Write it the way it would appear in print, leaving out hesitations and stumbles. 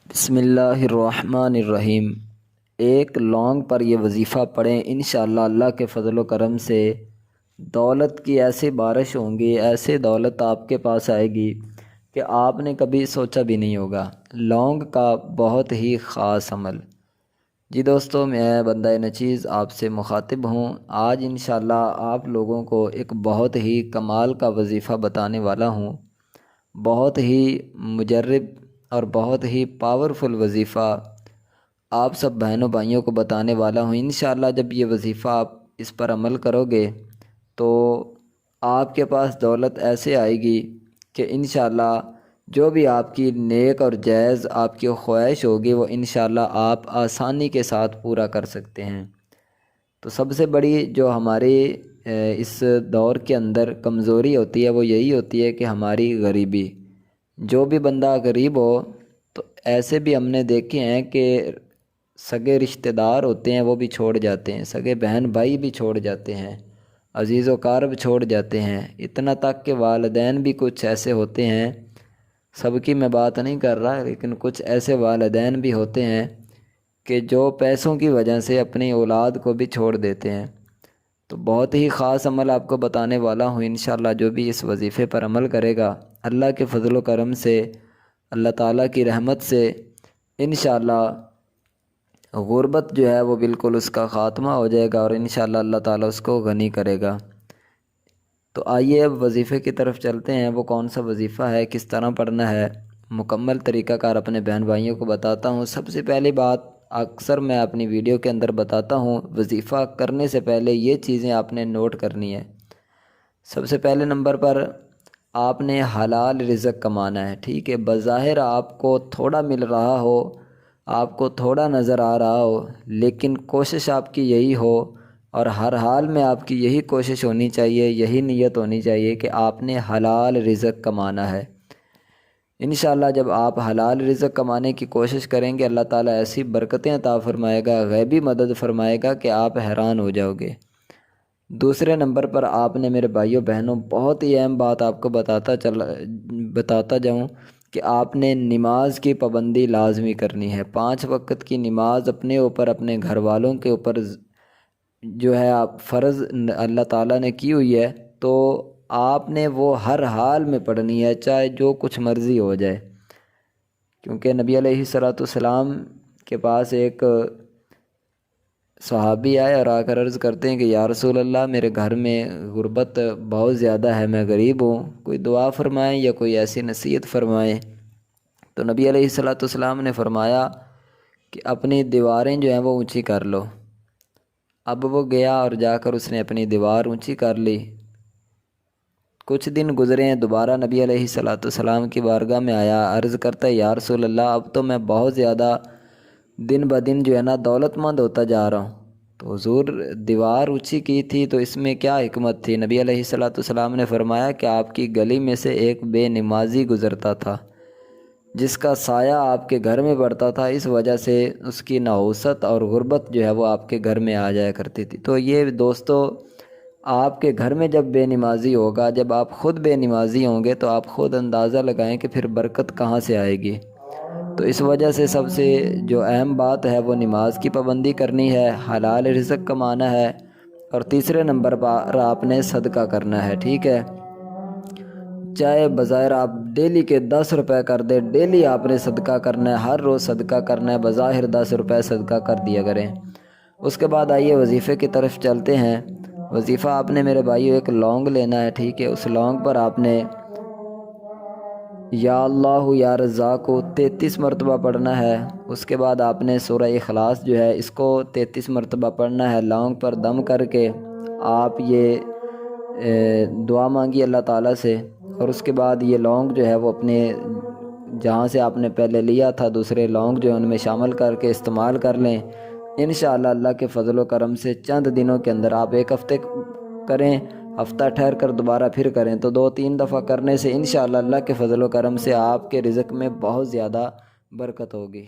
بسم اللہ الرحمن الرحیم۔ ایک لونگ پر یہ وظیفہ پڑھیں، انشاءاللہ اللہ کے فضل و کرم سے دولت کی ایسی بارش ہوں گی، ایسے دولت آپ کے پاس آئے گی کہ آپ نے کبھی سوچا بھی نہیں ہوگا۔ لونگ کا بہت ہی خاص عمل۔ جی دوستو، میں بندہ نچیز آپ سے مخاطب ہوں۔ آج انشاءاللہ آپ لوگوں کو ایک بہت ہی کمال کا وظیفہ بتانے والا ہوں، بہت ہی مجرب اور بہت ہی پاورفل وظیفہ آپ سب بہنوں بھائیوں کو بتانے والا ہوں۔ انشاءاللہ جب یہ وظیفہ آپ اس پر عمل کرو گے تو آپ کے پاس دولت ایسے آئے گی کہ انشاءاللہ جو بھی آپ کی نیک اور جائز آپ کی خواہش ہوگی وہ انشاءاللہ آپ آسانی کے ساتھ پورا کر سکتے ہیں۔ تو سب سے بڑی جو ہماری اس دور کے اندر کمزوری ہوتی ہے وہ یہی ہوتی ہے کہ ہماری غریبی۔ جو بھی بندہ غریب ہو تو ایسے بھی ہم نے دیکھے ہیں کہ سگے رشتہ دار ہوتے ہیں وہ بھی چھوڑ جاتے ہیں، سگے بہن بھائی بھی چھوڑ جاتے ہیں، عزیز و اقارب چھوڑ جاتے ہیں، اتنا تک کہ والدین بھی کچھ ایسے ہوتے ہیں، سب کی میں بات نہیں کر رہا لیکن کچھ ایسے والدین بھی ہوتے ہیں کہ جو پیسوں کی وجہ سے اپنی اولاد کو بھی چھوڑ دیتے ہیں۔ تو بہت ہی خاص عمل آپ کو بتانے والا ہوں، انشاءاللہ جو بھی اس وظیفے پر عمل کرے گا اللہ کے فضل و کرم سے، اللہ تعالیٰ کی رحمت سے انشاءاللہ غربت جو ہے وہ بالکل اس کا خاتمہ ہو جائے گا اور انشاءاللہ اللہ تعالیٰ اس کو غنی کرے گا۔ تو آئیے اب وظیفے کی طرف چلتے ہیں۔ وہ کون سا وظیفہ ہے، کس طرح پڑھنا ہے، مکمل طریقہ کار اپنے بہن بھائیوں کو بتاتا ہوں۔ سب سے پہلی بات اکثر میں اپنی ویڈیو کے اندر بتاتا ہوں، وظیفہ کرنے سے پہلے یہ چیزیں آپ نے نوٹ کرنی ہے۔ سب سے پہلے نمبر پر آپ نے حلال رزق کمانا ہے، ٹھیک ہے؟ بظاہر آپ کو تھوڑا مل رہا ہو، آپ کو تھوڑا نظر آ رہا ہو، لیکن کوشش آپ کی یہی ہو اور ہر حال میں آپ کی یہی کوشش ہونی چاہیے، یہی نیت ہونی چاہیے کہ آپ نے حلال رزق کمانا ہے۔ انشاءاللہ جب آپ حلال رزق کمانے کی کوشش کریں گے اللہ تعالیٰ ایسی برکتیں عطا فرمائے گا، غیبی مدد فرمائے گا کہ آپ حیران ہو جاؤ گے۔ دوسرے نمبر پر آپ نے میرے بھائیوں بہنوں بہت ہی اہم بات آپ کو بتاتا جاؤں کہ آپ نے نماز کی پابندی لازمی کرنی ہے۔ 5 وقت کی نماز اپنے اوپر، اپنے گھر والوں کے اوپر جو ہے آپ فرض اللہ تعالیٰ نے کی ہوئی ہے، تو آپ نے وہ ہر حال میں پڑھنی ہے، چاہے جو کچھ مرضی ہو جائے۔ کیونکہ نبی علیہ السلام کے پاس ایک صحابی آئے اور آ کر عرض کرتے ہیں کہ یا رسول اللہ، میرے گھر میں غربت بہت زیادہ ہے، میں غریب ہوں، کوئی دعا فرمائیں یا کوئی ایسی نصیحت فرمائیں۔ تو نبی علیہ السلام نے فرمایا کہ اپنی دیواریں جو ہیں وہ اونچی کر لو۔ اب وہ گیا اور جا کر اس نے اپنی دیوار اونچی کر لی۔ کچھ دن گزرے ہیں، دوبارہ نبی علیہ السلام کی بارگاہ میں آیا، عرض کرتا ہے یا رسول اللہ، اب تو میں بہت زیادہ دن بدن جو ہے نا دولت مند ہوتا جا رہا ہوں۔ تو حضور دیوار اونچی کی تھی تو اس میں کیا حکمت تھی؟ نبی علیہ السلام نے فرمایا کہ آپ کی گلی میں سے ایک بے نمازی گزرتا تھا جس کا سایہ آپ کے گھر میں پڑتا تھا، اس وجہ سے اس کی نحوست اور غربت جو ہے وہ آپ کے گھر میں آ جایا کرتی تھی۔ تو یہ دوستو، آپ کے گھر میں جب بے نمازی ہوگا، جب آپ خود بے نمازی ہوں گے تو آپ خود اندازہ لگائیں کہ پھر برکت کہاں سے آئے گی۔ تو اس وجہ سے سب سے جو اہم بات ہے وہ نماز کی پابندی کرنی ہے، حلال رزق کمانا ہے، اور تیسرے نمبر پر آپ نے صدقہ کرنا ہے، ٹھیک ہے؟ چاہے بظاہر آپ ڈیلی کے 10 روپے کر دیں، ڈیلی آپ نے صدقہ کرنا ہے، ہر روز صدقہ کرنا ہے، بظاہر 10 روپے صدقہ کر دیا کریں۔ اس کے بعد آئیے وظیفے کی طرف چلتے ہیں۔ وظیفہ آپ نے میرے بھائیو ایک لونگ لینا ہے، ٹھیک ہے؟ اس لونگ پر آپ نے یا اللہ یا رزاق کو 33 مرتبہ پڑھنا ہے۔ اس کے بعد آپ نے سورہ اخلاص جو ہے اس کو 33 مرتبہ پڑھنا ہے۔ لونگ پر دم کر کے آپ یہ دعا مانگی اللہ تعالیٰ سے، اور اس کے بعد یہ لونگ جو ہے وہ اپنے جہاں سے آپ نے پہلے لیا تھا دوسرے لونگ جو ان میں شامل کر کے استعمال کر لیں۔ انشاءاللہ اللہ کے فضل و کرم سے چند دنوں کے اندر، آپ ایک ہفتے کریں، ہفتہ ٹھہر کر دوبارہ پھر کریں، تو 2-3 دفعہ کرنے سے انشاءاللہ اللہ کے فضل و کرم سے آپ کے رزق میں بہت زیادہ برکت ہوگی۔